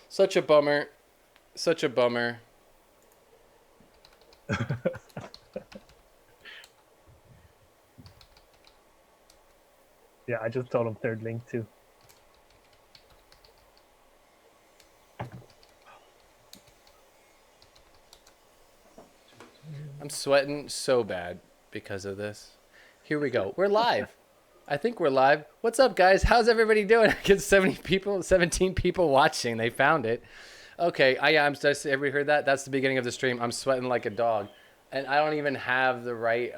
Such a bummer. Such a bummer. Yeah, I just told him third link too. I'm sweating so bad because of this. Here we go. We're live. I think we're live. What's up, guys? How's everybody doing? I get 17 people watching. They found it. Okay, I'm just, everybody heard that? That's the beginning of the stream. I'm sweating like a dog. And I don't even have the right,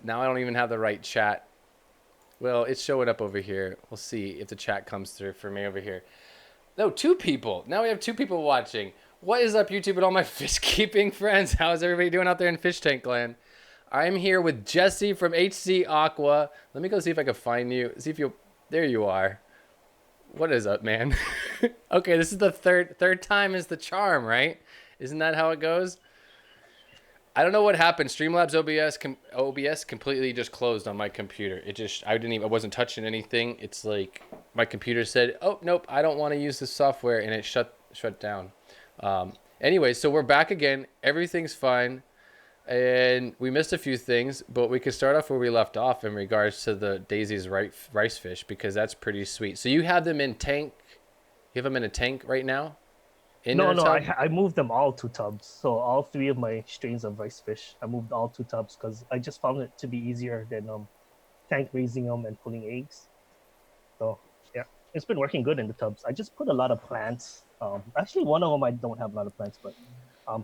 now I don't even have the right chat. Well, it's showing up over here. We'll see if the chat comes through for me over here. No, 2 people. Now we have 2 people watching. What is up, YouTube and all my fish keeping friends? How's everybody doing out there in Fish Tank Land? I'm here with Jesse from HC Aqua. Let me go see if I can find you. See if you. There you are. What is up, man? Okay, this is the third time is the charm, right? Isn't that how it goes? I don't know what happened. Streamlabs OBS completely just closed on my computer. I wasn't touching anything. It's like my computer said, "Oh nope, I don't want to use this software," and it shut down. Anyway, so we're back again. Everything's fine, and we missed a few things, but we could start off where we left off in regards to the Daisy's rice fish because that's pretty sweet. So you have them in tank. You have them in a tank right now. No, I moved them all to tubs. So all 3 of my strains of rice fish, I moved all to tubs because I just found it to be easier than tank raising them and pulling eggs. So yeah, it's been working good in the tubs. I just put a lot of plants. Actually, one of them I don't have a lot of plants, but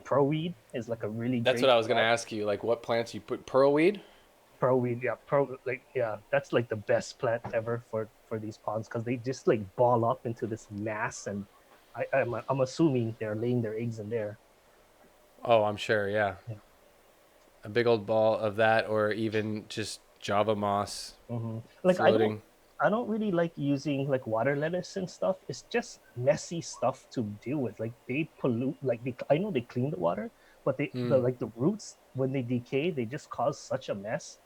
pro weed is like a really. That's what I was gonna ask you. Like, what plants you put? Pearlweed. Pearlweed, yeah, that's like the best plant ever for these ponds because they just like ball up into this mass, and I'm assuming they're laying their eggs in there. Oh, I'm sure. Yeah. A big old ball of that, or even just Java moss Like floating. I don't really like using like water lettuce and stuff. It's just messy stuff to deal with. Like they pollute. I know they clean the water, but the roots when they decay, they just cause such a mess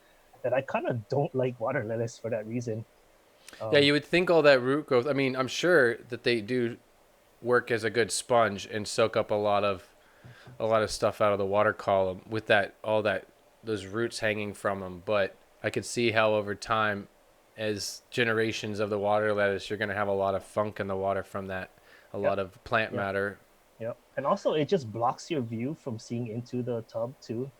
that I kind of don't like water lettuce for that reason. Yeah, you would think all that root growth. I mean, I'm sure that they do work as a good sponge and soak up a lot of stuff out of the water column with those roots hanging from them. But I could see how over time, as generations of the water lettuce, you're going to have a lot of funk in the water from that, a lot of plant matter. Yeah, and also it just blocks your view from seeing into the tub too.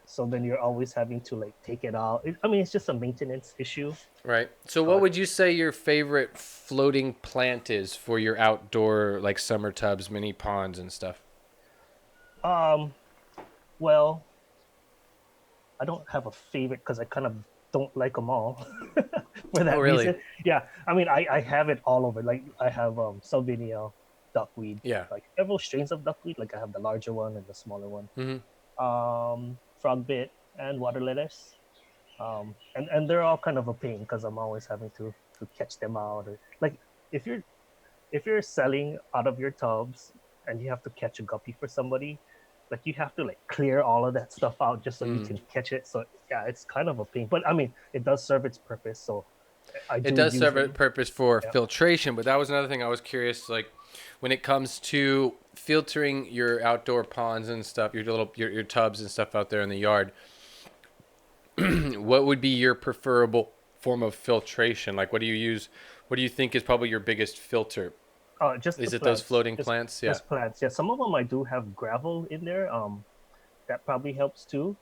So then you're always having to like take it out. I mean, it's just a maintenance issue. Right. So what would you say your favorite floating plant is for your outdoor like summer tubs, mini ponds and stuff? Well, I don't have a favorite because I kind of don't like them all for that really? reason. Yeah, I mean, I have it all over. Like I have Salvinia, duckweed, Yeah. like several strains of duckweed. Like I have the larger one and the smaller one. Frog bit and water lettuce. And they're all kind of a pain because I'm always having to catch them out. Or, like if you're selling out of your tubs and you have to catch a guppy for somebody, like you have to like clear all of that stuff out just so you can catch it. So yeah, it's kind of a pain. But I mean, it does serve its purpose. So It does serve a purpose for filtration, but that was another thing I was curious. Like, when it comes to filtering your outdoor ponds and stuff, your tubs and stuff out there in the yard, what would be your preferable form of filtration? Like, what do you use? What do you think is probably your biggest filter? Just Is it plants. those floating plants? Yeah. Just plants. Yeah, some of them I do have gravel in there. That probably helps too.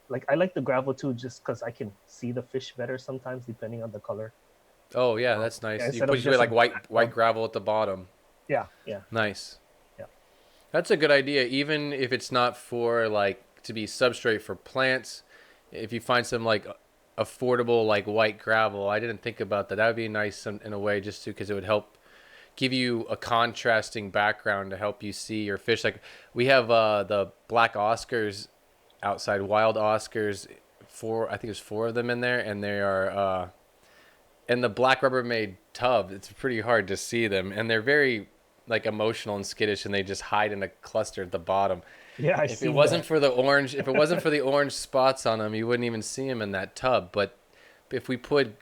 Like I like the gravel too, just because I can see the fish better sometimes, depending on the color. Oh yeah, that's nice. You Instead of put just like white gravel at the bottom. Yeah, yeah, Nice. yeah. That's a good idea, even if it's not for like to be substrate for plants. If you find some like affordable like white gravel, I didn't think about that. That would be nice in a way, just because it would help give you a contrasting background to help you see your fish. Like we have the black Oscars outside, wild Oscars, I think there's 4 of them in there, and they are in the black Rubbermaid tub. It's pretty hard to see them, and they're very like emotional and skittish, and they just hide in a cluster at the bottom. Yeah, If it wasn't for the orange spots on them, you wouldn't even see them in that tub. But if we put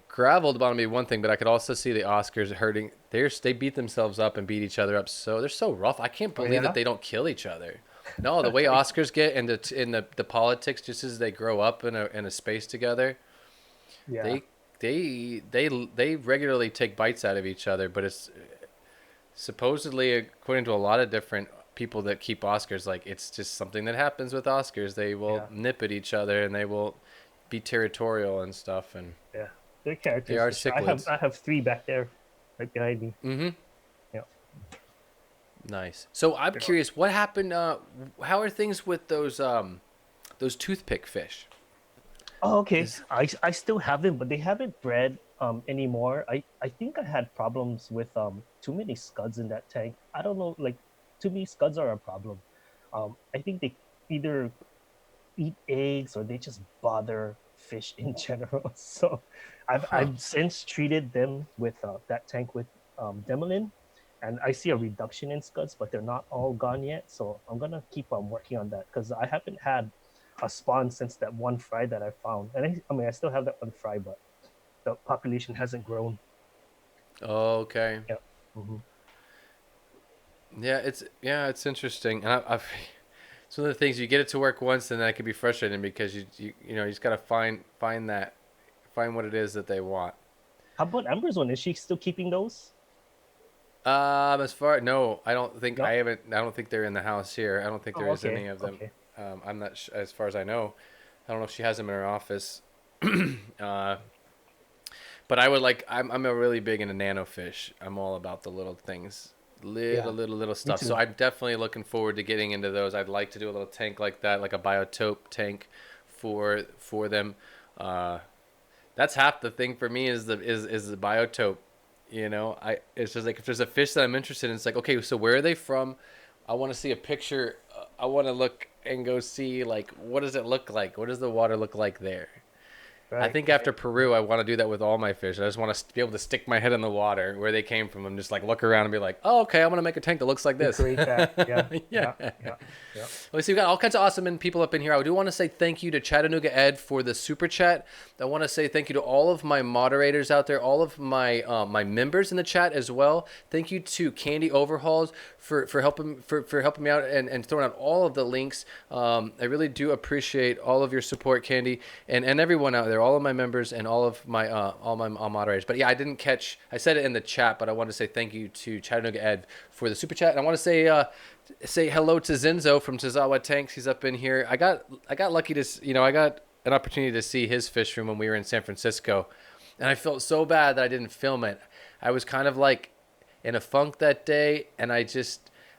gravel at the bottom, would be one thing, but I could also see the Oscars They beat themselves up and beat each other up. So they're so rough. I can't Oh believe that yeah. they don't kill each other. No, the way Oscars get in the politics, just as they grow up in a space together, Yeah. they they regularly take bites out of each other. But it's supposedly, according to a lot of different people that keep Oscars, like it's just something that happens with Oscars. They will Yeah. nip at each other and they will be territorial and stuff. And Yeah. They're they characters are for sure. I have cichlids. I have three back there, right behind me. Mm-hmm. Yeah. Nice. So I'm They're curious, what happened? How are things with those toothpick fish? Oh, okay. Is I still have them, but they haven't bred anymore. I think I had problems with too many scuds in that tank. I don't know, like too many scuds are a problem. I think they either eat eggs or they just bother fish in general. So huh? I've since treated them with that tank with Demolin, and I see a reduction in scuds, but they're not all gone yet. So I'm gonna keep on working on that because I haven't had a spawn since that one fry that I found. And I mean, I still have that one fry, but the population hasn't grown. Okay. Yeah. Hmm. Yeah, it's interesting, and I've some of the things you get it to work once, and then it can be frustrating because you just gotta find what it is that they want. How about Amber's one? Is she still keeping those? As far no, No. I don't think they're in the house here. I don't think there Oh, is okay. any of them. Okay. I'm not as far as I know. I don't know if she has them in her office. uh, but I'm a really big into nano fish. I'm all about the little things, Yeah. little Me stuff. So too. I'm definitely looking forward to getting into those. I'd like to do a little tank like that, like a biotope tank for them. Uh, that's half the thing for me is the biotope. It's just like if there's a fish that I'm interested in, it's like, okay, so where are they from? I want to see a picture. I want to look and go see, like, what does it look like? What does the water look like there? I Right. think Right. after Peru, I want to do that with all my fish. I just want to be able to stick my head in the water where they came from and just like look around and be like, oh, okay, I'm gonna make a tank that looks like this. Recreate that. Yeah. Yeah. Yeah. Yeah. Yeah. Well, so we've got all kinds of awesome people up in here. I do want to say thank you to Chattanooga Ed for the super chat. I want to say thank you to all of my moderators out there, all of my members in the chat as well. Thank you to Candy Overhauls for helping me out and throwing out all of the links. I really do appreciate all of your support, Candy, and everyone out there, all of my members and all my moderators. But yeah, I didn't catch. I said it in the chat, but I want to say thank you to Chattanooga Ed for the super chat, and I want to say hello to Zinzo from Tazawa Tanks. He's up in here. I got lucky to I got an opportunity to see his fish room when we were in San Francisco, and I felt so bad that I didn't film it. I was kind of like in a funk that day, and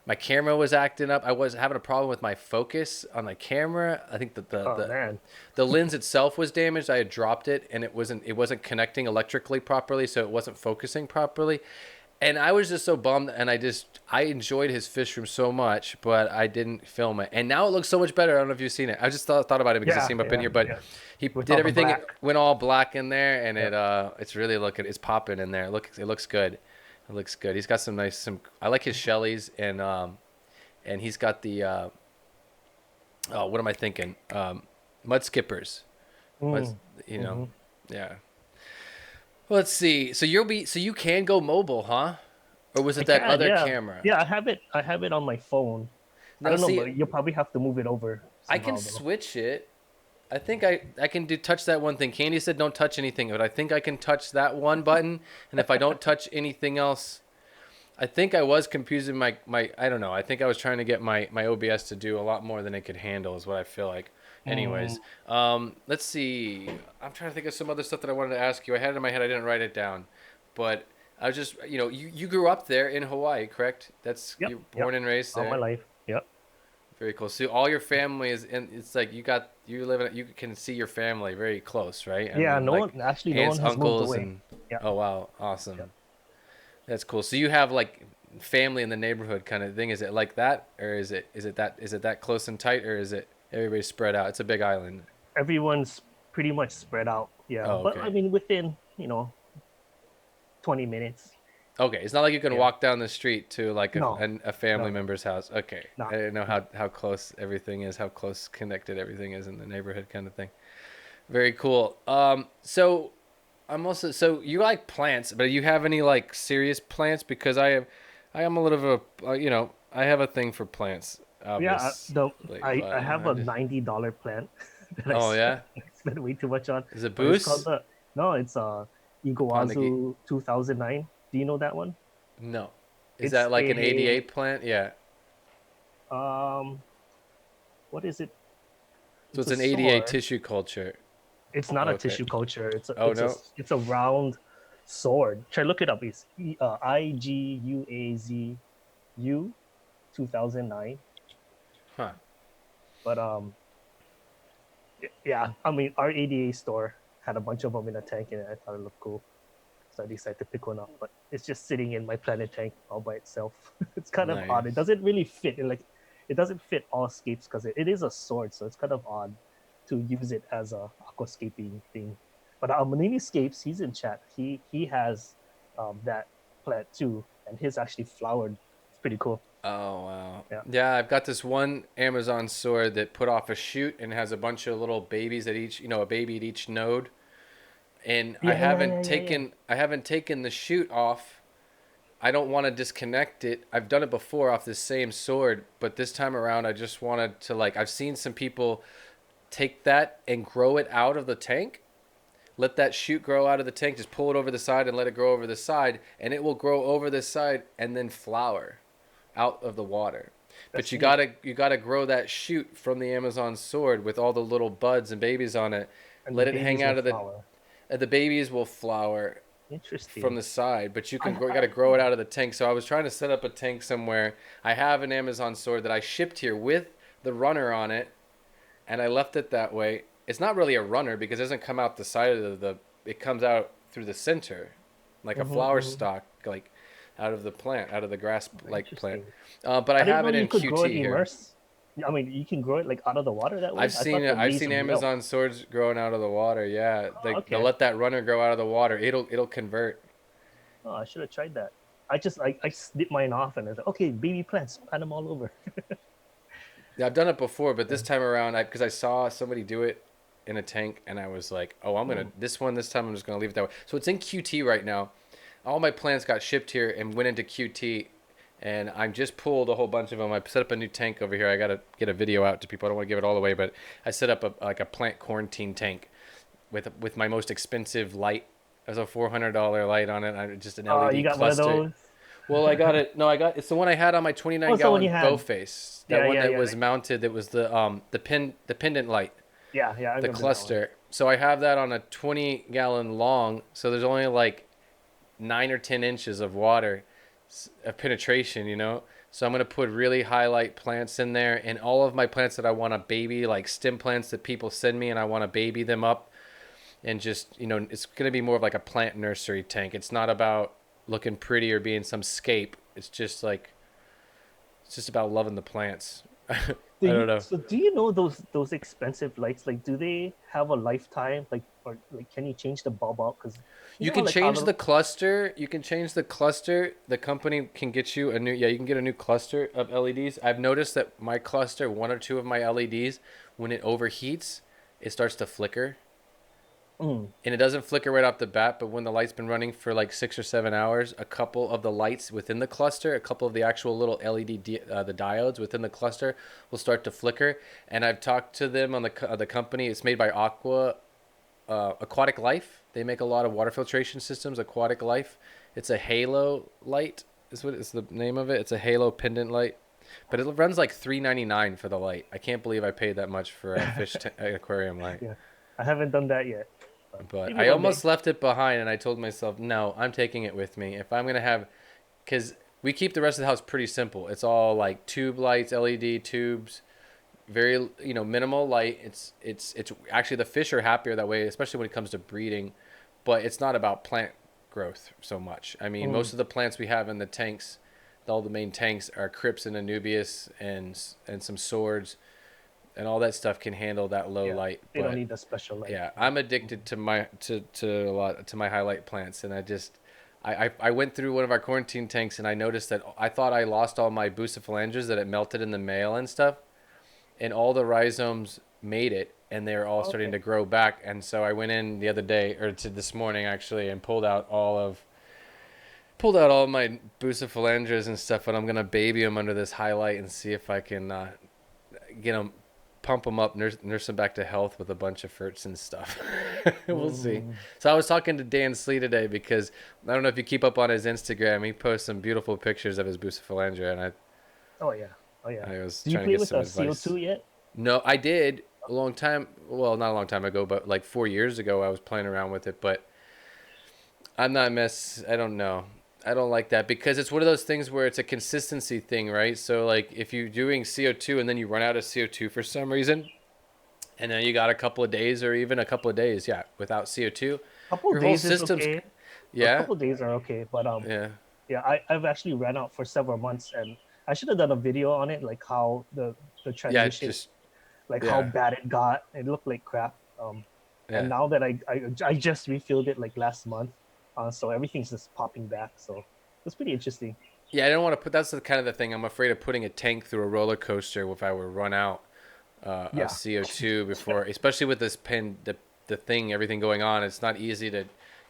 my camera was acting up. I was having a problem with my focus on the camera. I think that Oh man. the lens itself was damaged. I had dropped it, and it wasn't connecting electrically properly, so it wasn't focusing properly. And I was just so bummed, and I enjoyed his fish room so much, but I didn't film it. And now it looks so much better. I don't know if you've seen it. I just thought about it because I Yeah. see him up in Yeah. here, but Yeah. he With did all the everything. It black. went all black in there, and Yeah. it's really it's popping in there. It looks good. It looks good. He's got I like his Shelleys, and he's got the what am I thinking? Mud skippers. Mud, Mm. you know, Hmm. yeah. Let's see. So you can go mobile, huh? Or was I it that can. other Yeah. camera? Yeah. I have it. I have it on my phone. I No, don't know, see, but you'll probably have to move it over I can somehow, though. switch it. I think I can touch that one thing. Candy said don't touch anything, but I think I can touch that one button, and if I don't touch anything else, I think I was confusing my I don't know. I think I was trying to get my OBS to do a lot more than it could handle is what I feel like. Mm. Anyways, let's see. I'm trying to think of some other stuff that I wanted to ask you. I had it in my head. I didn't write it down, but I was just you grew up there in Hawaii, correct? Yep. You're Yep. born and raised All my there. life. Yep. Very cool. So all your family is in. It's like you can see your family very close, right? I Yeah. mean, No like one actually. No one aunts, has moved uncles, away. and Yeah. oh wow, Yeah. awesome. That's cool. So you have like family in the neighborhood kind of thing. Is it like that, or is it that close and tight, or is it everybody spread out? It's a big island. Everyone's pretty much spread out. Yeah. Oh, But I okay. mean, within 20 minutes. Okay, it's not like you can Yeah. walk down the street to like No. a family No. No. member's house. Okay, No. I didn't know No. how close everything is, how close connected everything is in the neighborhood kind of thing. Very cool. So I'm also so you like plants, but do you have any like serious plants? Because I am a little of a I have a thing for plants, Yeah, obviously. I But have I a just $90 plant that oh yeah, I spent way too much on, is it but it's called Boost? the no, it's Pandagi? Iguazu 2009. Do you know that one? No, is It's that like an a 88 plant? Yeah, um, what is it? so It's it's a an 88 sword. tissue culture. It's not a Okay. tissue culture. Oh no. It's a round sword. Try look it up. It's IGUAZU 2009. Huh. But yeah, I mean, our ADA store had a bunch of them in a tank, and I thought it looked cool, so I decided to pick one up. But it's just sitting in my planet tank all by itself. It's kind of odd. It Nice. doesn't really fit. It doesn't fit all scapes because it is a sword, so it's kind of odd to use it as a aquascaping thing. But Escapes, he's in chat. He has that plant too, and his actually flowered. It's pretty cool. Oh wow. Yeah. Yeah, I've got this one Amazon sword that put off a shoot and has a bunch of little babies at each, a baby at each node. And Yeah. I haven't taken the shoot off. I don't want to disconnect it. I've done it before off this same sword, but this time around I just wanted to like I've seen some people take that and grow it out of the tank. Let that shoot grow out of the tank, just pull it over the side and let it grow over the side, and it will grow over the side and then flower out of the water. But That's neat. you gotta grow that shoot from the Amazon sword with all the little buds and babies on it. And the Let it hang babies will out of flower. the babies will flower from Interesting. the side, but you I, got to grow it out of the tank. So I was trying to set up a tank somewhere. I have an Amazon sword that I shipped here with the runner on it, and I left it that way. It's not really a runner because it doesn't come out the side of the. It comes out through the center, like a flower mm-hmm. stalk, like out of the plant, out of the grass like plant. Interesting. But I I didn't have know it you in could grow it QT here. immersed. I mean, you can grow it like out of the water that way. I thought the I've leaves seen would melt. Amazon swords growing out of the water. Yeah, Oh, they'll okay. let that runner grow out of the water. It'll convert. Oh, I should have tried that. I snipped mine off and I was like, okay, baby plants, plant them all over. Yeah, I've done it before, but Yeah. this time around, because I saw somebody do it in a tank, and I was like, "Oh, Hmm. this time I'm just gonna leave it that way." So it's in QT right now. All my plants got shipped here and went into QT, and I just pulled a whole bunch of them. I set up a new tank over here. I gotta get a video out to people. I don't want to give it all away, but I set up a plant quarantine tank with my most expensive light. There's a $400 light on it. Just an Oh, LED you got one of cluster. those? Well, I got it. No, it's the one I had on my 29 Oh, so when you gallon bow had, face. That yeah, one yeah, that yeah, was mounted. That was the pendant light, yeah. I the remember that one. cluster. So I have that on a 20-gallon long. So there's only like 9 or 10 inches of water of penetration. So I'm gonna put really highlight plants in there, and all of my plants that I want to baby, like stem plants that people send me, and I want to baby them up, and just it's gonna be more of like a plant nursery tank. It's not about looking pretty or being some scape. It's just about loving the plants. I don't know. Do you know those expensive lights? Like, do they have a lifetime? Like, or like, can you change the bulb out? Because You can like how change the the cluster. You can change the cluster. The company can get you a new. Yeah, you can get a new cluster of LEDs. I've noticed that my cluster, one or two of my LEDs, when it overheats, it starts to flicker. Mm. And it doesn't flicker right off the bat, but when the light's been running for like 6 or 7 hours, a couple of the lights within the cluster, a couple of the actual little the diodes within the cluster will start to flicker. And I've talked to them on the company. It's made by Aqua, Aquatic Life. They make a lot of water filtration systems. Aquatic Life. It's a halo light. Is what is the name of it? It's a halo pendant light, but it runs like $3.99 for the light. I can't believe I paid that much for a aquarium light. Yeah, I haven't done that yet. But Maybe I one day. almost left it behind, and I told myself, no, I'm taking it with me. If I'm gonna have, because we keep the rest of the house pretty simple. It's all like tube lights, LED tubes, very minimal light. It's actually the fish are happier that way, especially when it comes to breeding. But it's not about plant growth so much. I mean, most Mm. of the plants we have in the tanks, all the main tanks are Crypts and Anubias and some swords, and all that stuff can handle that low Yeah, light. they don't But need the special light. yeah, I'm addicted to my to a lot to my highlight plants, and I went through one of our quarantine tanks and I noticed that I thought I lost all my bucephalangers, that it melted in the mail and stuff, and all the rhizomes made it, and they're all starting to grow back. And so I went in the other day, or to this morning actually, and pulled out all of my bucephalangras and stuff, and I'm gonna baby them under this highlight and see if I can get them, pump them up, nurse them back to health with a bunch of ferts and stuff. We'll see. So I was talking to Dan Slee today because I don't know if you keep up on his Instagram. He posts some beautiful pictures of his bucephalandra, and I was Do you trying play to get with some the advice. CO2 yet? No, I did a long time. Well, not a long time ago, but like 4 years ago, I was playing around with it. But I'm not I don't know. I don't like that because it's one of those things where it's a consistency thing, right? So like if you're doing CO2 and then you run out of CO2 for some reason, and then you got a couple of days or even a couple of days, yeah, without CO2, Couple your whole days is system's, okay. A yeah, couple days are okay, but yeah, I've actually ran out for several months, and I should have done a video on it, like how the yeah, transition, just, like how yeah, bad it got. It looked like crap. And yeah. now that I just refilled it like last month, so everything's just popping back. So it's pretty interesting. Yeah, I don't want to put, that's the kind of the thing. I'm afraid of putting a tank through a roller coaster if I were run out of Yeah, CO2 before, especially with this the thing, everything going on. It's not easy to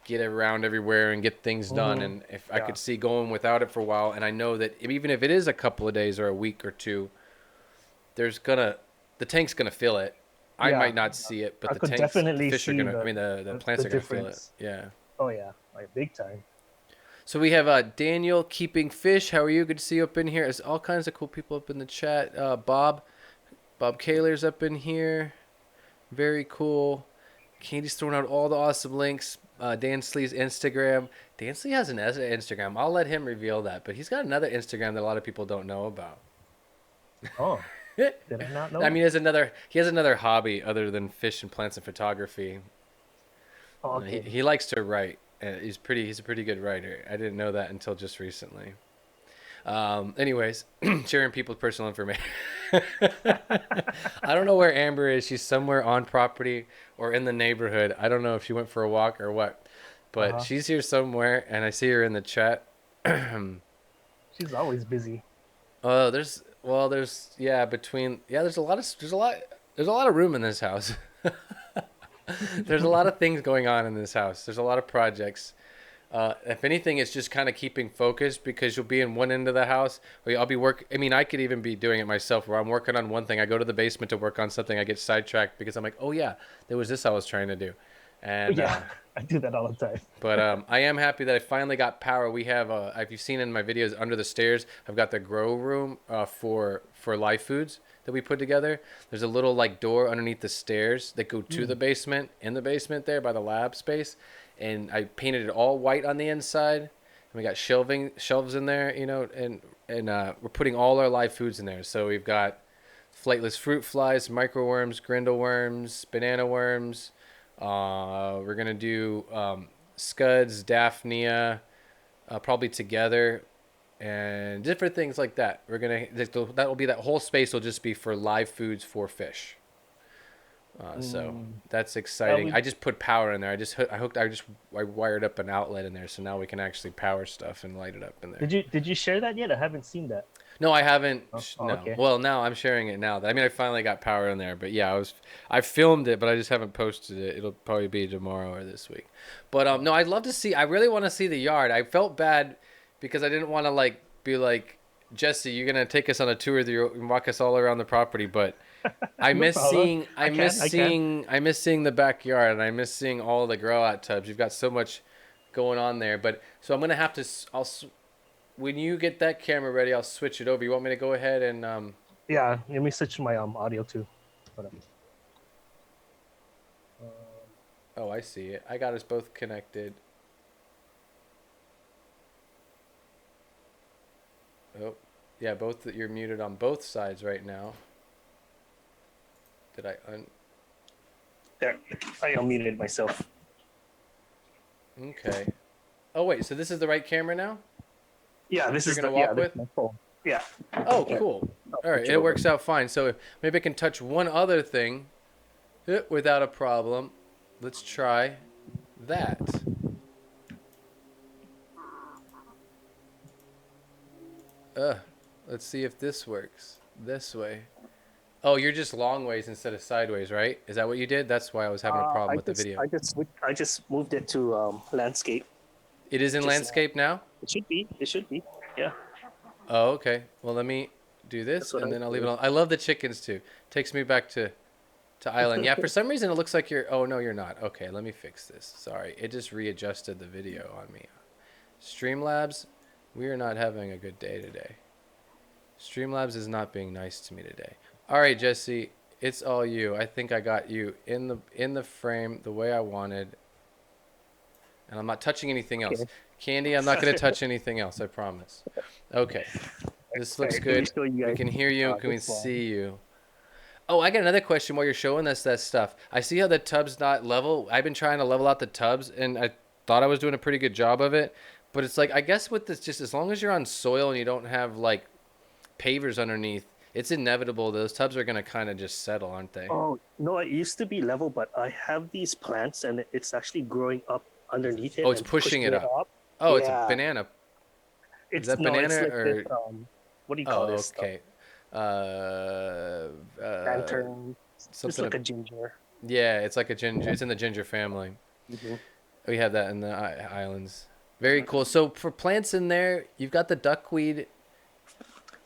get around everywhere and get things done. And if I yeah, could see going without it for a while, and I know that even if it is a couple of days or a week or two, the tank's gonna feel it. I yeah. might not see it, but I could the definitely fish are see gonna, I mean, the plants the are gonna feel it. difference. Yeah. Oh yeah, like big time. So we have Daniel keeping fish. How are you? Good to see you up in here. There's all kinds of cool people up in the chat. Bob Kaler's up in here. Very cool. Candy's throwing out all the awesome links. Dan Slee's Instagram. Dan Slee has an Instagram. I'll let him reveal that, but he's got another Instagram that a lot of people don't know about. Oh, did I not know? I mean, he has another hobby other than fish and plants and photography. Oh, okay. He likes to write. He's a pretty good writer. I didn't know that until just recently. Anyways, sharing people's personal information. I don't know where Amber is. She's somewhere on property or in the neighborhood. I don't know if she went for a walk or what, but she's here somewhere, and I see her in the chat. She's always busy. Oh, there's there's a lot of room in this house. There's a lot of things going on in this house. There's a lot of projects. If anything, it's just kind of keeping focused because you'll be in one end of the house, or I'll be I mean, I could even be doing it myself where I'm working on one thing. I go to the basement to work on something. I get sidetracked because I'm like, oh yeah, there was this I was trying to do. And Yeah, I do that all the time. but I am happy that I finally got power. We have, if you've seen in my videos, under the stairs, I've got the grow room for live foods that we put together. There's a little like door underneath the stairs that go to the basement, in the basement there by the lab space. And I painted it all white on the inside. And we got shelves in there, you know, and we're putting all our live foods in there. So we've got flightless fruit flies, microworms, grindle worms, banana worms. We're gonna do scuds, daphnia, probably together, and different things like that. That will be, that whole space will just be for live foods for fish. So that's exciting. I just put power in there. I wired up an outlet in there, so now we can actually power stuff and light it up in there. Did you share that yet? I haven't seen that. No, I haven't. No. Okay. Well, now I'm sharing it now. I mean, I finally got power in there, but yeah, I filmed it, but I just haven't posted it. It'll probably be tomorrow or this week. But no, I'd love to see. I really want to see the yard. I felt bad because I didn't want to be like, Jesse, you're gonna take us on a tour and walk us all around the property, but I miss seeing the backyard, and I miss seeing all the grow out tubs. You've got so much going on there, but so I'm gonna have to. When you get that camera ready, I'll switch it over. You want me to go ahead and Yeah, let me switch my audio too. Hold on. Oh, I see it. I got us both connected. Oh, yeah, you're muted on both sides right now. Did I There, I unmuted myself. Okay. Oh wait, so this is the right camera now? Yeah, this You're is gonna the walk yeah, with? this is my phone. Yeah. Oh, cool. All right, it works out fine. So maybe I can touch one other thing without a problem. Let's try that. Let's see if this works. This way. Oh, you're just long ways instead of sideways, right? Is that what you did? That's why I was having a problem with the video. I just moved it to landscape. It is in Just landscape now? it should be. It should be. Yeah, Oh, okay. Well, let me do this that's what and I then I'll leave it did. on. I love the chickens too. Takes me back to island. Yeah, for some reason it looks like you're. Oh no, you're not. Okay, let me fix this. Sorry, it just readjusted the video on me. Streamlabs, we are not having a good day today. Streamlabs is not being nice to me today. All right, Jesse, it's all you. I think I got you in the frame the way I wanted, and I'm not touching anything else. Okay. Candy, I'm not going to touch anything else. I promise. Okay, this All looks right, let me good. show you We guys can hear you. Can we this one. see you? Oh, I got another question while you're showing us that stuff. I see how the tub's not level. I've been trying to level out the tubs, and I thought I was doing a pretty good job of it. But it's like, I guess with this, just as long as you're on soil and you don't have like pavers underneath, it's inevitable those tubs are going to kind of just settle, aren't they? Oh no, it used to be level, but I have these plants and it's actually growing up underneath Oh, it it's and pushing pushing it it up. up. Oh, it's a Yeah, banana. Is it's that no, it's banana like this. or? What do you call Oh, this stuff? okay. Uh, Lantern. Just something. like a ginger. Yeah, it's like a ginger. It's in the ginger family. Hmm. We have that in the islands. Very cool. So for plants in there, you've got the duckweed.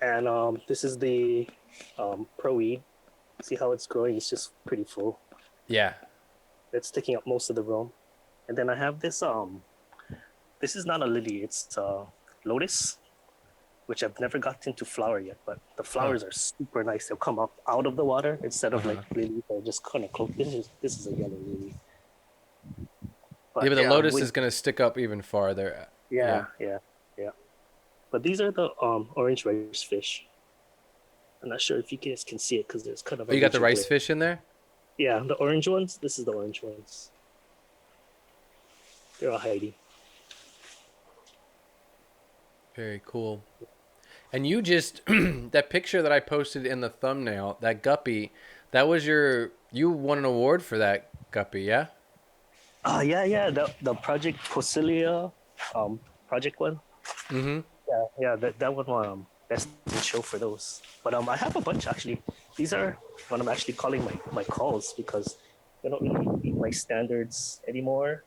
And this is the Pro-E. See how it's growing? It's just pretty full. Yeah. It's taking up most of the room. And then I have this this is not a lily, it's lotus, which I've never gotten to flower yet, but the Huh. flowers are super nice. They'll come up out of the water instead of like Uh-huh. lilies that are just kind of close. This is a yellow lily. Yeah, But but the yeah, lotus is going to stick up even farther. Yeah. yeah, yeah, yeah. But these are the orange rice fish. I'm not sure if you guys can see it because there's kind of Oh, a you got the rigid rice glare. fish in there? Yeah, the orange ones. This is the orange ones. They're all hiding. Very cool. And you just that picture that I posted in the thumbnail, that guppy, that was you won an award for that guppy, yeah? Yeah, yeah. The Project Posilia, project one. Mm-hmm. Yeah. That one best in show for those. But I have a bunch actually. These are what I'm actually calling my calls because they don't really meet my standards anymore.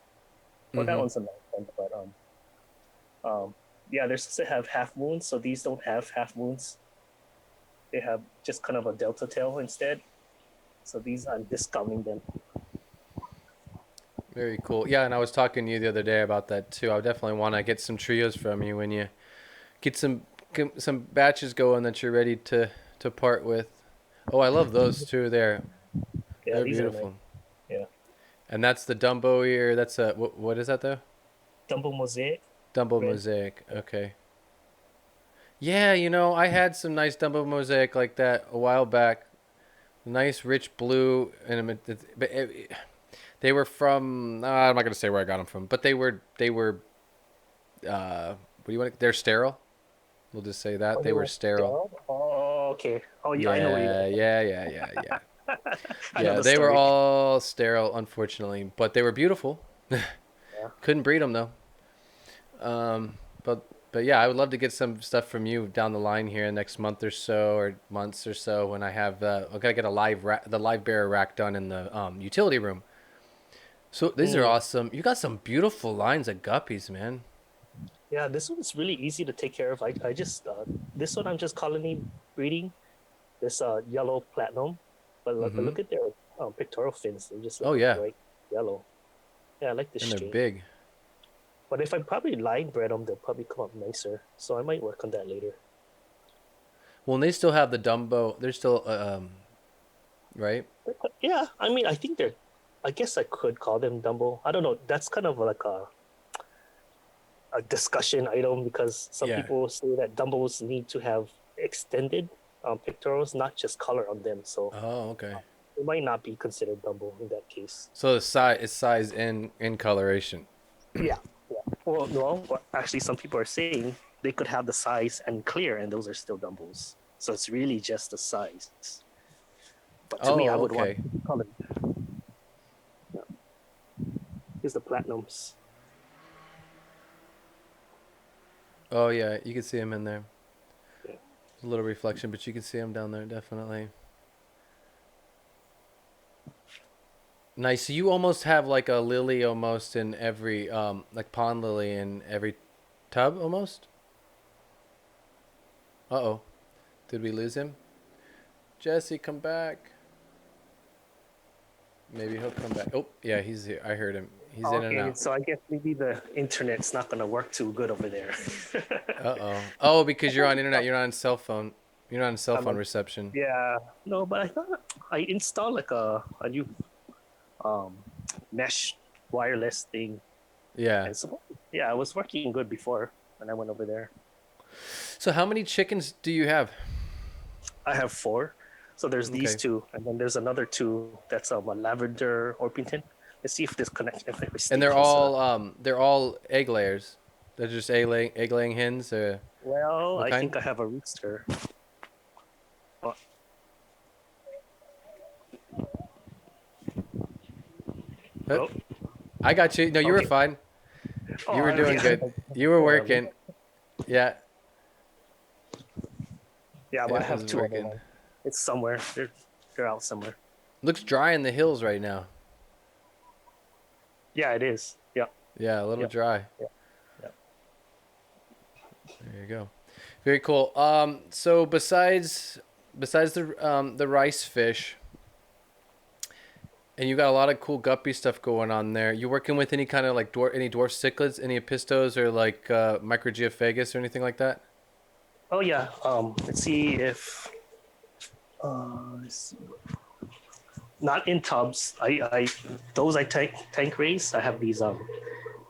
Well, that Mm-hmm. one's a nice one, but yeah, they're supposed to have half moons, so these don't have half moons. They have just kind of a delta tail instead. So these I'm discounting them. Very cool. Yeah, and I was talking to you the other day about that too. I definitely want to get some trios from you when you get some batches going that you're ready to part with. Oh, I love those two there. Yeah, They're these are nice. beautiful. Yeah, And that's the Dumbo ear. That's a what is that though? Dumbo mosaic Dumbo red. mosaic. Okay. Yeah, I had some nice Dumbo mosaic like that a while back. Nice rich blue, and they were from. I'm not gonna say where I got them from, but they were. What do you want? They're sterile. We'll just say that Oh, they they were were sterile. sterile. Oh, okay. Oh, yeah, I know where you Yeah, got them. yeah, yeah, yeah, yeah. I know Yeah, the they were story. all sterile, unfortunately, but they were beautiful. Yeah. Couldn't breed them though. Um, but yeah, I would love to get some stuff from you down the line here next month or so, or months or so, when I have I gotta get the live bearer rack done in the utility room. So these are Mm. awesome. You got some beautiful lines of guppies, man. Yeah, this one is really easy to take care of. I just this one I'm just colony breeding. This yellow platinum, but Mm-hmm. look at their pectoral fins. They're just like Oh a yeah, bright yellow. Yeah, I like this and they're strain. big. But if I probably line bred them, they'll probably come up nicer. So I might work on that later. Well, and they still have the Dumbo. They're still right. Yeah, I mean, I think they're. I guess I could call them Dumbo. I don't know. That's kind of like a discussion item because some Yeah. people say that Dumbos need to have extended pectorals, not just color on them. So Oh, okay. it might not be considered Dumbo in that case. So the size is size and coloration. Yeah, yeah. Well, no, but actually, some people are saying they could have the size and clear, and those are still Dumbos. So it's really just the size. But to me, I Oh, would want okay. color. Yeah. Here's the platinums. Oh yeah, you can see them in there. Yeah. A little reflection, but you can see them down there definitely. Nice. So you almost have like a lily almost in every like pond lily in every tub almost. Uh-oh. Did we lose him? Jesse, come back. Maybe he'll come back. Oh, yeah, he's here. I heard him. He's in and Okay, out. so I guess maybe the internet's not gonna work too good over there. Uh-oh. Oh, because you're on internet, you're not on cell phone. You're not on cell I'm phone like, reception. yeah, no, but I thought I installed like a new um mesh wireless thing, Yeah. and so yeah, it was working good before when I went over there. So how many chickens do you have? I have four. So there's these Okay. two, and then there's another two that's a lavender Orpington. Let's see if this connects. If we And stay close enough. they're all egg layers. They're just egg laying hens or Well, what I kind? think I have a rooster. Oh, Oh, oh, I got you. No, you were okay. fine. Oh, You were doing yeah. good. You were Yeah, working. Yeah, yeah, but I it have was two other working. ones. It's somewhere. They're out somewhere. Looks dry in the hills right now. Yeah, it is. Yeah, Yeah, a little yeah, dry. yeah, yeah. There you go. Very cool. So besides the rice fish, and you got a lot of cool guppy stuff going on there. You working with any kind of like any dwarf cichlids, any apistos, or like microgeophagus or anything like that? Oh yeah. Let's see if let's see. Not in tubs. I those I tank raise. I have these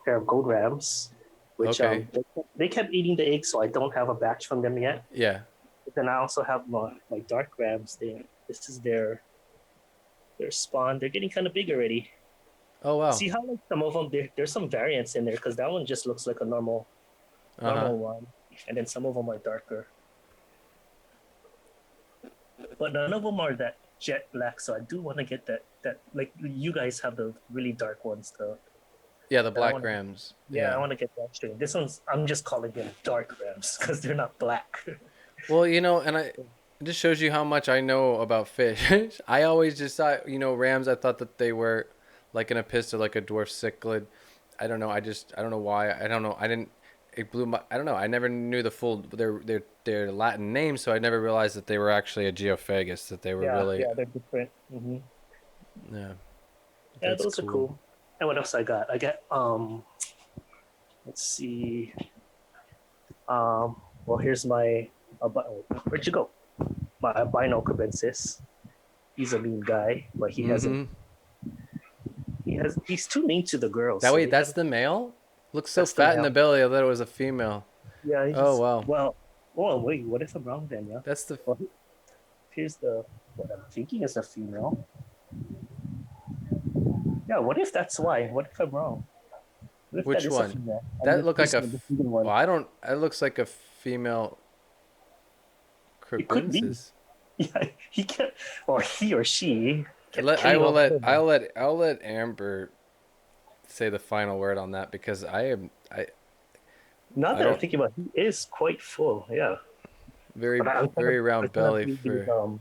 pair of gold rams, which Okay. they kept eating the eggs, so I don't have a batch from them yet. Yeah. But then I also have my dark rams. This is their spawn. They're getting kind of big already. Oh wow. See how like some of them there's some variance in there because that one just looks like a Uh huh. normal one, and then some of them are darker. But none of them are that jet black. So I do want to get that like you guys have the really dark ones though. Yeah, the And I black want rams. yeah, I Yeah. want to get that straight. This one's I'm just calling them dark rams because they're not black. Well, and it just shows you how much I know about fish. I always just thought, rams. I thought that they were like an apisto, like a dwarf cichlid. I don't know. I don't know why. I don't know. I didn't. It blew my. I don't know. I never knew the full their Latin name, so I never realized that they were actually a geophagus. That they were Yeah, really. yeah, they're different. Yeah. Yeah, That's those are cool. cool. And what else I got? I got let's see. Well, here's my. Where'd you go? My albino cubensis. He's a mean guy, but he hasn't. Mm-hmm. He's too mean to the girls. That So way, they that's haven't. the male. Looks so That's the fat in male. the belly. I thought it was a female. Yeah, he Oh just wow. well. Oh wait, what if I'm wrong then? Yeah. That's the. Well, here's what I'm thinking is a female. Yeah. What if that's why? What if I'm wrong? What if that Which is a one? female? That looked like The bigger one. well, I don't. It looks like a female It could be. crebensis. Yeah. He can, or he or she kept Let I killing will all the let women. I'll let Amber say the final word on that because Now I that I'm don't thinking about, it, he is quite full. Yeah. very But very I'm round trying to belly do these for.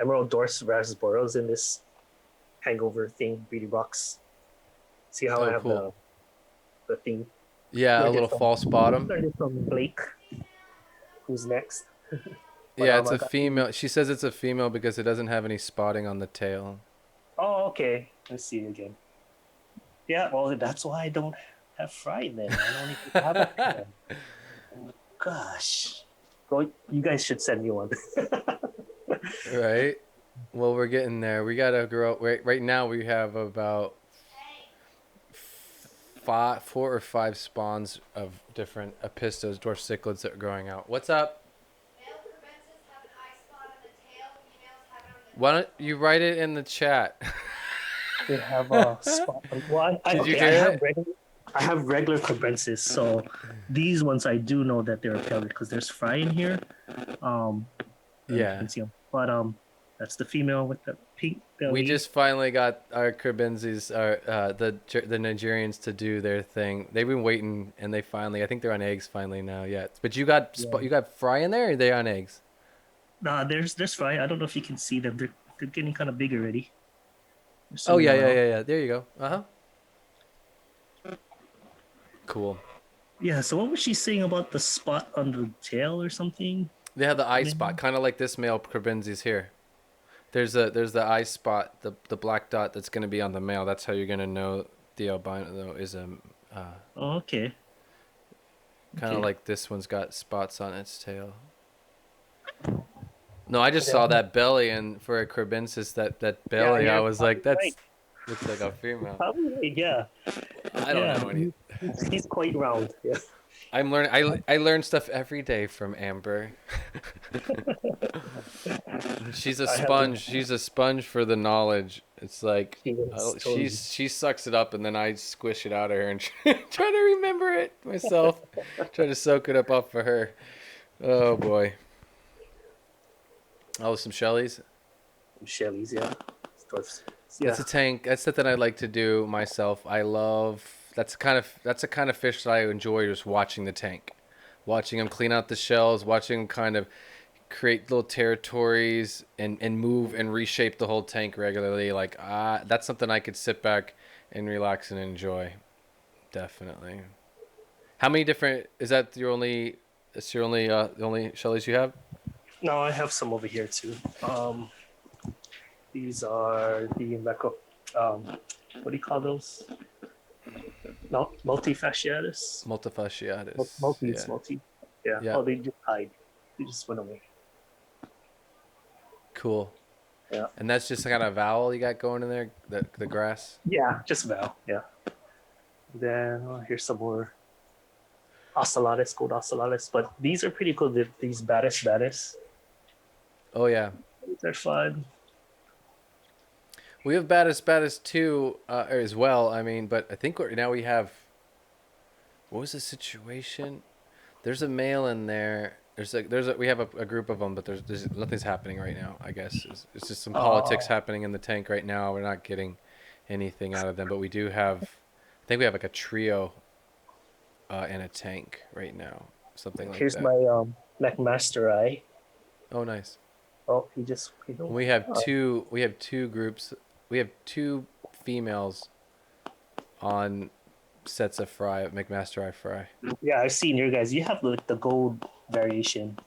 emerald dorsal rasboros in this hangover thing, beauty box. See how I Oh have cool. the thing. Yeah, a Learned it little from false bottom. learned it from Blake. Who's next? But Yeah, it's I a got these. female. She says it's a female because it doesn't have any spotting on the tail. Oh, okay. Let's see again. Yeah, well, that's why I don't have fry then. I don't even have a pen. Gosh. Go, you guys should send me one. Right. Well, we're getting there. We gotta grow. Right now, we have about four or five spawns of different apistos, dwarf cichlids that are growing out. What's up? Male crebensis have an eye spot on the tail. Females have it on the Why don't you write it in the chat? They have a spot. Well, Did you okay, hear it? I have regular cobrensis, so these ones I do know that they're pellet because there's fry in here. You Yeah. can see them. But that's the female with the pink belly. We just finally got our Crebensis, the Nigerians, to do their thing. They've been waiting, and they finally. I think they're on eggs finally now. Yeah, but you got Yeah. you got fry in there. Or are they on eggs? Nah, there's fry. I don't know if you can see them. They're getting kind of big already. Oh swimming yeah, yeah, around. yeah, yeah. There you go. Cool. Yeah. So what was she saying about the spot on the tail or something? They have the eye Maybe? spot, kind of like this male Crabinzi's here. There's the eye spot, the black dot that's gonna be on the male. That's how you're gonna know the albino is a Oh, okay. kind of Okay. like this one's got spots on its tail. No, I just Yeah. saw that belly, and for a Crabinsis, that Yeah, belly, I you're was like, probably right. that's looks like a female. Probably right. Yeah. I don't Yeah. know any. He's quite round. Yeah. I'm learning. I learn stuff every day from Amber. She's a I have to. sponge. She's a sponge for the knowledge. It's like She was totally. she sucks it up, and then I squish it out of her and try to remember it myself. Try to soak it up off for her. Oh boy. Oh, some Shellys. Shelly's, yeah. Dwarfs. Yeah. That's a tank. That's something I like to do myself. I love. That's a kind of fish that I enjoy, just watching the tank, watching them clean out the shells, watching them kind of create little territories and move and reshape the whole tank regularly. Like that's something I could sit back and relax and enjoy. Definitely. How many different is that your only? It's your only the only Shellys you have? No, I have some over here too. These are the what do you call those? No, multifasciatus. Multifasciatus. Multis, Yeah. multi. Yeah. Yeah. Oh, they just hide. They just went away. Cool. Yeah. And that's just kind of vowel you got going in there, the grass. Yeah, just Val. Yeah. Then here's some more ocellatus, gold ocellatus. But these are pretty cool. These baddest. Oh yeah. These are fun. We have baddest too as well. I mean, but I think now we have. What was the situation? There's a male in there. We have a group of them, but there's nothing's happening right now. I guess it's just some politics happening in the tank right now. We're not getting anything out of them, but we do have. I think we have like a trio in a tank right now, something like Here's that. my McMaster eye. Oh, nice. Oh, he just. We have two. We have two groups. We have two females on sets of fry, McMaster eye fry. Yeah, I've seen your guys. You have like the gold variation.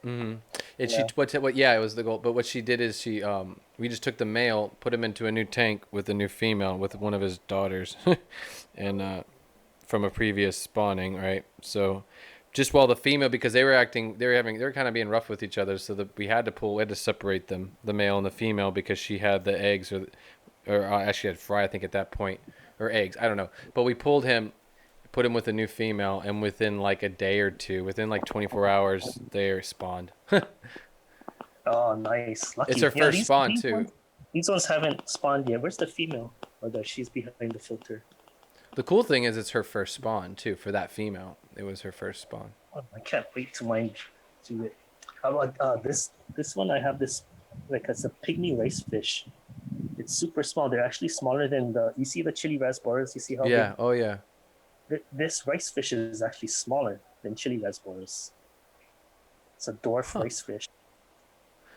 Mm-hmm. And Yeah. yeah, it was the goal. But what she did is we just took the male, put him into a new tank with a new female, with one of his daughters, and from a previous spawning, right? So, just while the female, because they were kind of being rough with each other, so we had to separate them, the male and the female, because she had the eggs, or actually had fry, I think at that point, or eggs, I don't know. But we pulled him, put him with a new female, and within like a day or two, within like 24 hours, they spawned. Oh, nice. Lucky. It's her Yeah, first spawn too. These ones haven't spawned yet. Where's the female? Or she's behind the filter. The cool thing is it's her first spawn too. For that female, it was her first spawn. Oh, I can't wait to do it. How about this one? I have this it's a pygmy rice fish. It's super small. They're actually smaller than you see the chili rasboras. You see how Yeah. Oh yeah. this rice fish is actually smaller than chili rasboras. It's a dwarf rice fish.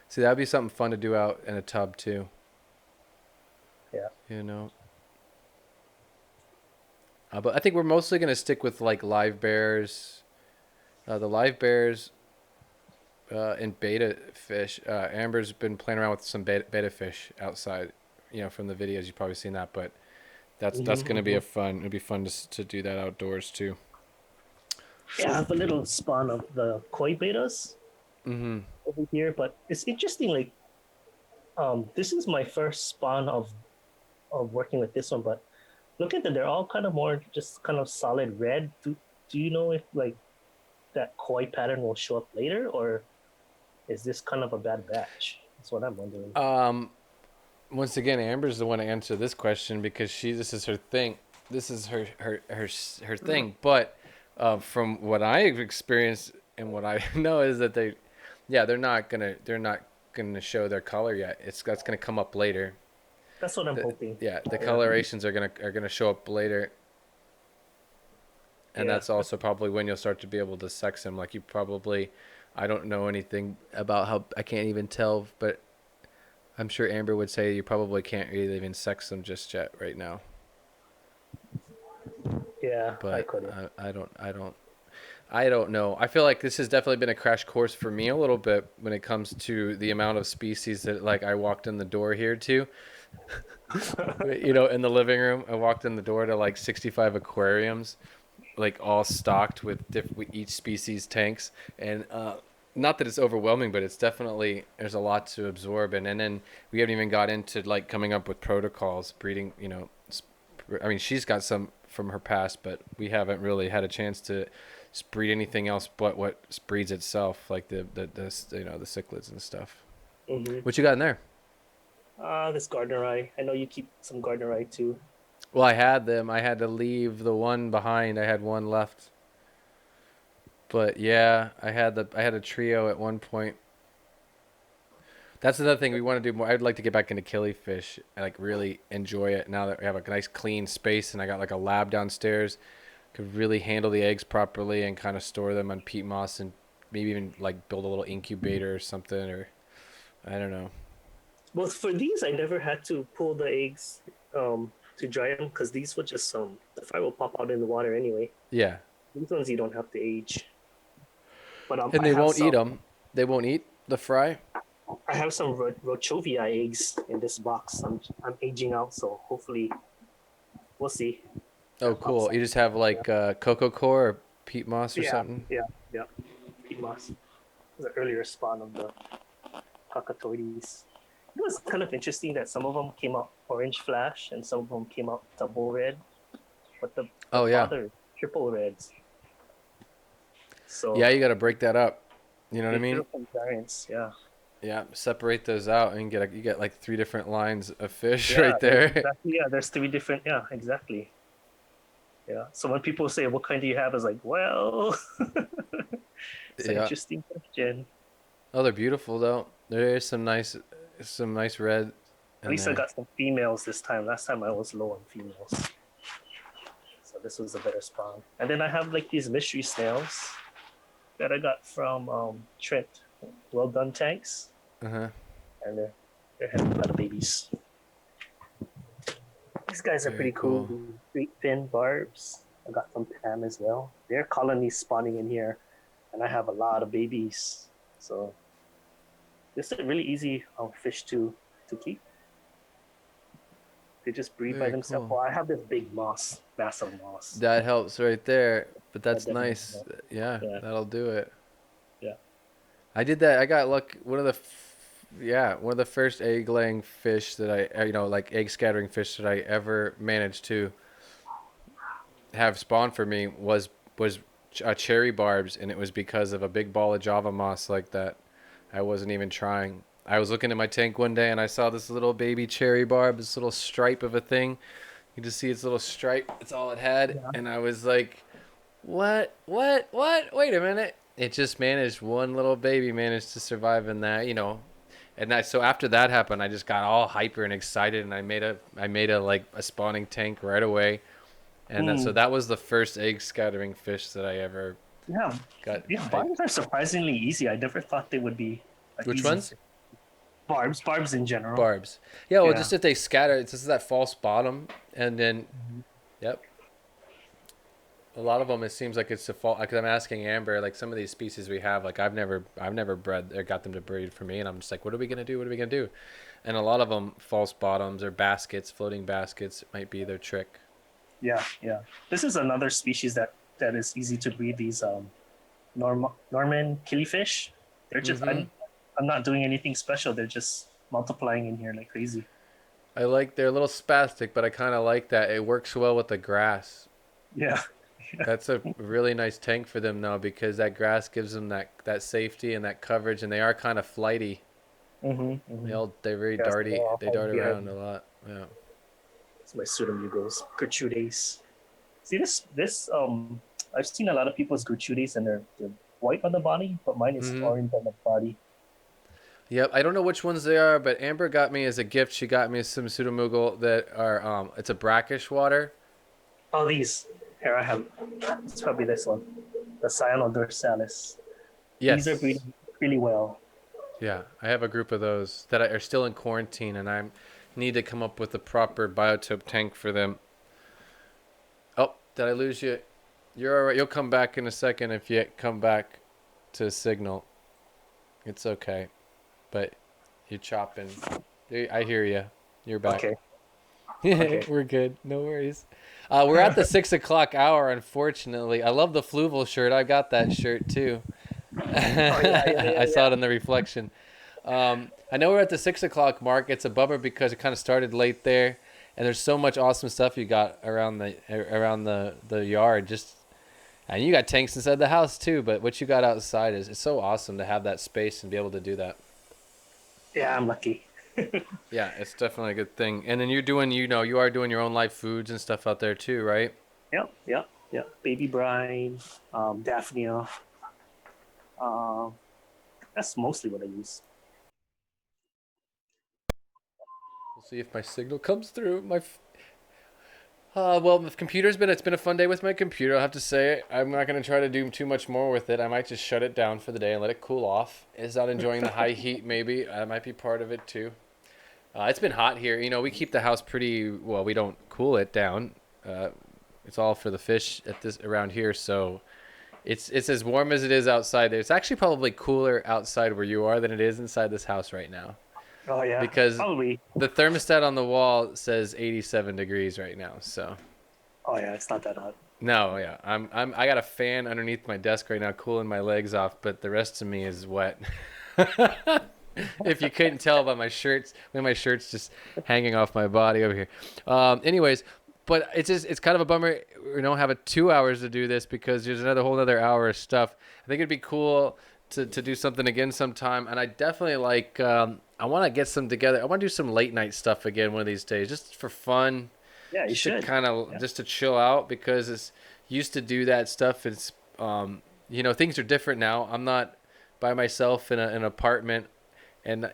See, that'd be something fun to do out in a tub too. Yeah. You know. But I think we're mostly gonna stick with like live bears. The live bears and beta fish. Amber's been playing around with some beta fish outside. You know, from the videos you've probably seen that, but that's gonna be it'll be fun to do that outdoors too. Yeah, I have a little spawn of the koi betas over here, but it's interesting. Like, this is my first spawn of working with this one, but look at them. They're all kind of more just kind of solid red. Do you know if like that koi pattern will show up later, or is this kind of a bad batch? That's what I'm wondering. Once again, Amber's the one to answer this question because this is her thing. This is her thing. But from what I've experienced and what I know is that they're not gonna show their color yet. That's gonna come up later. That's what I'm hoping. Yeah, the colorations are gonna show up later. And that's also probably when you'll start to be able to sex them. Like I don't know anything about how, I can't even tell, but I'm sure Amber would say you probably can't really even sex them just yet right now. Yeah, I But couldn't. I don't know. I feel like this has definitely been a crash course for me a little bit when it comes to the amount of species that like I walked in the door here to. In the living room, I walked in the door to like 65 aquariums, like all stocked with with each species tanks, and not that it's overwhelming, but it's definitely there's a lot to absorb, and then we haven't even got into like coming up with protocols, breeding. I mean, she's got some from her past, but we haven't really had a chance to breed anything else but what breeds itself, like the cichlids and stuff. Mm-hmm. What you got in there? This gardener eye. I know you keep some gardener eye too. Well, I had them. I had to leave the one behind. I had one left. But yeah, I had a trio at one point. That's another thing we want to do more. I'd like to get back into killifish. I like really enjoy it now that we have a nice clean space and I got like a lab downstairs. Could really handle the eggs properly and kind of store them on peat moss and maybe even like build a little incubator or something, or I don't know. Well, for these, I never had to pull the eggs to dry them because these would just the fry will pop out in the water anyway. Yeah. These ones you don't have to age. But And I they have won't eat them. They won't eat the fry. I have some Rochovia eggs in this box. I'm aging out, so hopefully we'll see. Oh, cool. You just have like cocoa core or peat moss or Yeah, something? yeah. Peat moss. The earlier spawn of the Cacatoides. It was kind of interesting that some of them came out orange flash and some of them came out double red, but the Oh, yeah. father triple reds. So Yeah, you got to break that up. You know what I mean? different variants, yeah. Yeah, separate those out and you get like 3 different lines of fish Yeah, right there. exactly. Yeah, there's 3 different. Yeah, exactly. Yeah. So when people say, "What kind do you have?" It's like, well, it's an Yeah. interesting question. Oh, they're beautiful though. There is some nice red At in least I there. got some females this time. Last time I was low on females, so this was a better spawn. And then I have like these mystery snails that I got from Trent. Well done tanks, Uh-huh. and they're having a lot of babies. These guys are Very pretty cool. cool. The Great fin barbs. I got from Pam as well. Their colonies spawning in here, and I have a lot of babies. So this is a really easy fish to keep. They just breed by Very themselves. cool. Well, I have this big moss, massive moss. That helps right there. But that's That definitely nice. helps. Yeah, Yeah, that'll do it. yeah. I did that. I got luck. One of the first egg laying fish that like egg scattering fish that I ever managed to have spawn for me was cherry barbs, and it was because of a big ball of Java moss like that. I wasn't even trying. I was looking at my tank one day and I saw this little baby cherry barb, this little stripe of a thing. You just see its little stripe. It's all it had, Yeah. and I was like, "What? What? What? Wait a minute!" It just managed one little baby managed to survive in that. So after that happened, I just got all hyper and excited, and I made a like a spawning tank right away, and so Mm. that was the first egg scattering fish that I ever Yeah, got. yeah. Barbs are surprisingly easy. I never thought they would be Which easy. ones? Barbs in general. Barbs. Yeah, well, Yeah. just if they scatter, it's just that false bottom, and then, yep. A lot of them, it seems like it's a fault. Because I'm asking Amber, like some of these species we have, like I've never bred or got them to breed for me, and I'm just like, what are we gonna do? What are we gonna do? And a lot of them, false bottoms or baskets, floating baskets, might be their trick. Yeah, yeah. This is another species that is easy to breed. These Norman killifish. They're just Mm-hmm. I'm not doing anything special. They're just multiplying in here like crazy. They're a little spastic, but I kind of like that. It works well with the grass. Yeah. That's a really nice tank for them though, because that grass gives them that safety and that coverage, and they are kind of flighty. Mm-hmm. They're very Yes, darty. They dart around a lot. Yeah. It's my pseudomugos, Gertrudes. See this I've seen a lot of people's Gertrudes and they're white on the body, but mine is Mm-hmm. orange on the body. Yep. I don't know which ones they are, but Amber got me as a gift. She got me some pseudomugel that are it's a brackish water. Oh, these. Here I have. It's probably this one, the Cyanodorsalis. Yes. These are breeding really well. Yeah, I have a group of those that are still in quarantine, and I need to come up with a proper biotope tank for them. Oh, did I lose you? You're all right. You'll come back in a second if you come back to signal. It's okay, but you're chopping. I hear you. You're back. Okay. Okay. We're good. No worries. We're at the 6 o'clock hour, unfortunately. I love the Fluval shirt. I got that shirt too. Oh yeah, yeah, I yeah, saw yeah. it in the reflection. I know we're at the 6 o'clock mark. It's a bummer because it kind of started late there, and there's so much awesome stuff you got around the yard. Just and you got tanks inside the house too. But what you got outside is it's so awesome to have that space and be able to do that. Yeah, I'm lucky. Yeah, it's definitely a good thing. And then you're doing, you are doing your own live foods and stuff out there too, right? Yep, yep, yep. Baby brine, Daphnia. Um, that's mostly what I use. We'll see if my signal comes through. Well, the computer's been, it's been a fun day with my computer. I'll have to say, I'm not going to try to do too much more with it. I might just shut it down for the day and let it cool off. It's not enjoying the high heat, maybe. I might be part of it too. It's been hot here. We keep the house pretty well. We don't cool it down. It's all for the fish around here, so it's as warm as it is outside there. It's actually probably cooler outside where you are than it is inside this house right now, Oh yeah, because probably. the thermostat on the wall says 87 degrees right now. So Oh yeah, it's not that hot. no, yeah, I got a fan underneath my desk right now, cooling my legs off, but the rest of me is wet. If you couldn't tell by my shirts, my shirt's just hanging off my body over here. Anyways, but it's kind of a bummer we don't have 2 hours to do this because there's another whole other hour of stuff. I think it'd be cool to do something again sometime, and I definitely like. I want to get some together. I want to do some late night stuff again one of these days, just for fun. Yeah, you Just should. to kind of just to chill out because it's used to do that stuff. It's things are different now. I'm not by myself in an apartment and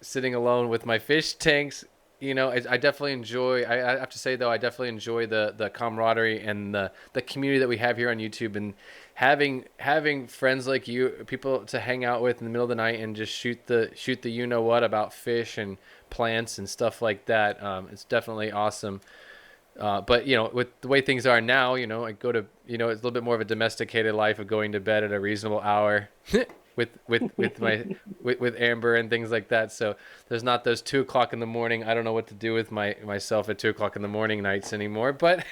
sitting alone with my fish tanks. I definitely enjoy. I have to say though, I definitely enjoy the camaraderie and the community that we have here on YouTube, and having friends like you, people to hang out with in the middle of the night and just shoot the what about fish and plants and stuff like that. It's definitely awesome. But with the way things are now, I go to, it's a little bit more of a domesticated life of going to bed at a reasonable hour, with Amber and things like that. So there's not those 2 o'clock in the morning. I don't know what to do with myself at 2 o'clock in the morning nights anymore. But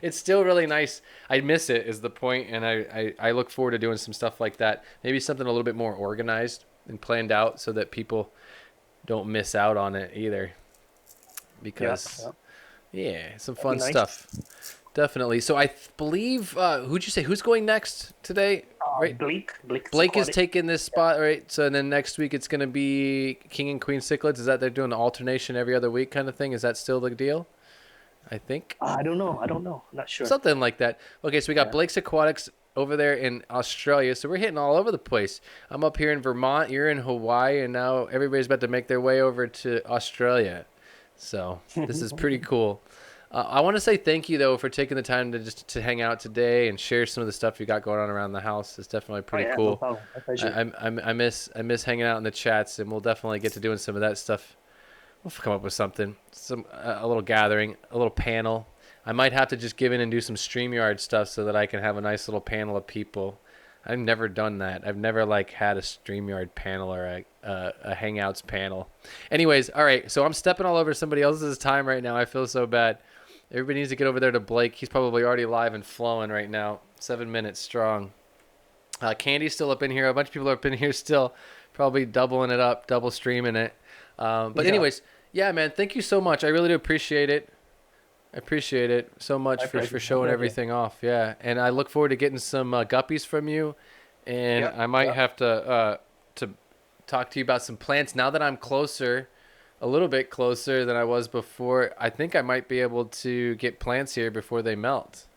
it's still really nice. I miss it is the point, and I look forward to doing some stuff like that. Maybe something a little bit more organized and planned out so that people don't miss out on it either. Because. Yeah. Yeah, some That'd fun be nice. stuff. Definitely. So I believe, who'd you say? Who's going next today? Right? Blake Blake is taking this spot, right? So then next week it's going to be King and Queen Cichlids. Is that they're doing the alternation every other week kind of thing? Is that still the deal? I think. I don't know. I'm not sure. Something like that. Okay, so we got Yeah. Blake's Aquatics over there in Australia. So we're hitting all over the place. I'm up here in Vermont. You're in Hawaii. And now everybody's about to make their way over to Australia. So this is pretty cool. I want to say thank you though for taking the time to hang out today and share some of the stuff you got going on around the house. It's definitely pretty No cool. problem. My pleasure. I miss hanging out in the chats, and we'll definitely get to doing some of that stuff. We'll come up with something, a little gathering, a little panel. I might have to just give in and do some StreamYard stuff so that I can have a nice little panel of people. I've never done that. I've never had a StreamYard panel or a Hangouts panel. Anyways, all right. So I'm stepping all over somebody else's time right now. I feel so bad. Everybody needs to get over there to Blake. He's probably already live and flowing right now. 7 minutes strong. Candy's still up in here. A bunch of people are up in here still, probably doubling it up, double streaming it. But anyways, yeah, man, thank you so much. I really do appreciate it. I appreciate it so much for showing everything off. Yeah, and I look forward to getting some guppies from you, and I might have to talk to you about some plants now that I'm closer, a little bit closer than I was before. I think I might be able to get plants here before they melt.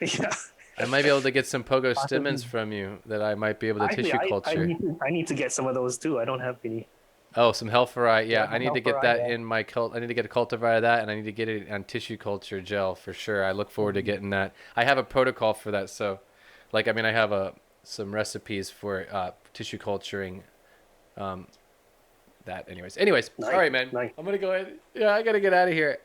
Yeah. I might be able to get some pogo stamens from you that I might be able to Actually, tissue culture. I need to get some of those too. I don't have any. Oh, some Helferite. Yeah, Yeah, I need to get Helferite, that yeah. in my I need to get a cultivar of that, and I need to get it on tissue culture gel for sure. I look forward to getting that. I have a protocol for that. So, I have some recipes for tissue culturing that anyways. Nice, All right, man. nice. I'm gonna go ahead. Yeah, I gotta get out of here.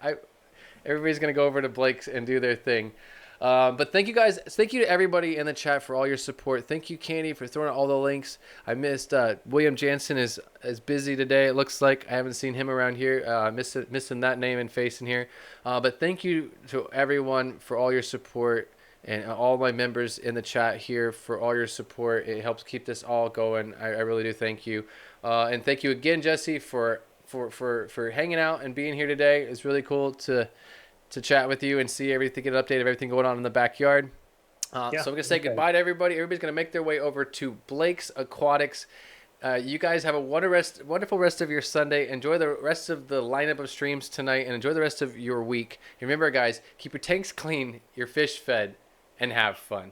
Everybody's gonna go over to Blake's and do their thing. But thank you guys. Thank you to everybody in the chat for all your support. Thank you, Candy, for throwing out all the links. I missed William Jansen is busy today. It looks like I haven't seen him around here. Missing that name and face in here. But thank you to everyone for all your support and all my members in the chat here for all your support. It helps keep this all going. I really do thank you. And thank you again, Jesse, for hanging out and being here today. It's really cool to chat with you and see everything, get an update of everything going on in the backyard. So I'm going to say goodbye to everybody. Everybody's going to make their way over to Blake's Aquatics. You guys have a wonderful rest of your Sunday. Enjoy the rest of the lineup of streams tonight and enjoy the rest of your week. And remember, guys, keep your tanks clean, your fish fed, and have fun.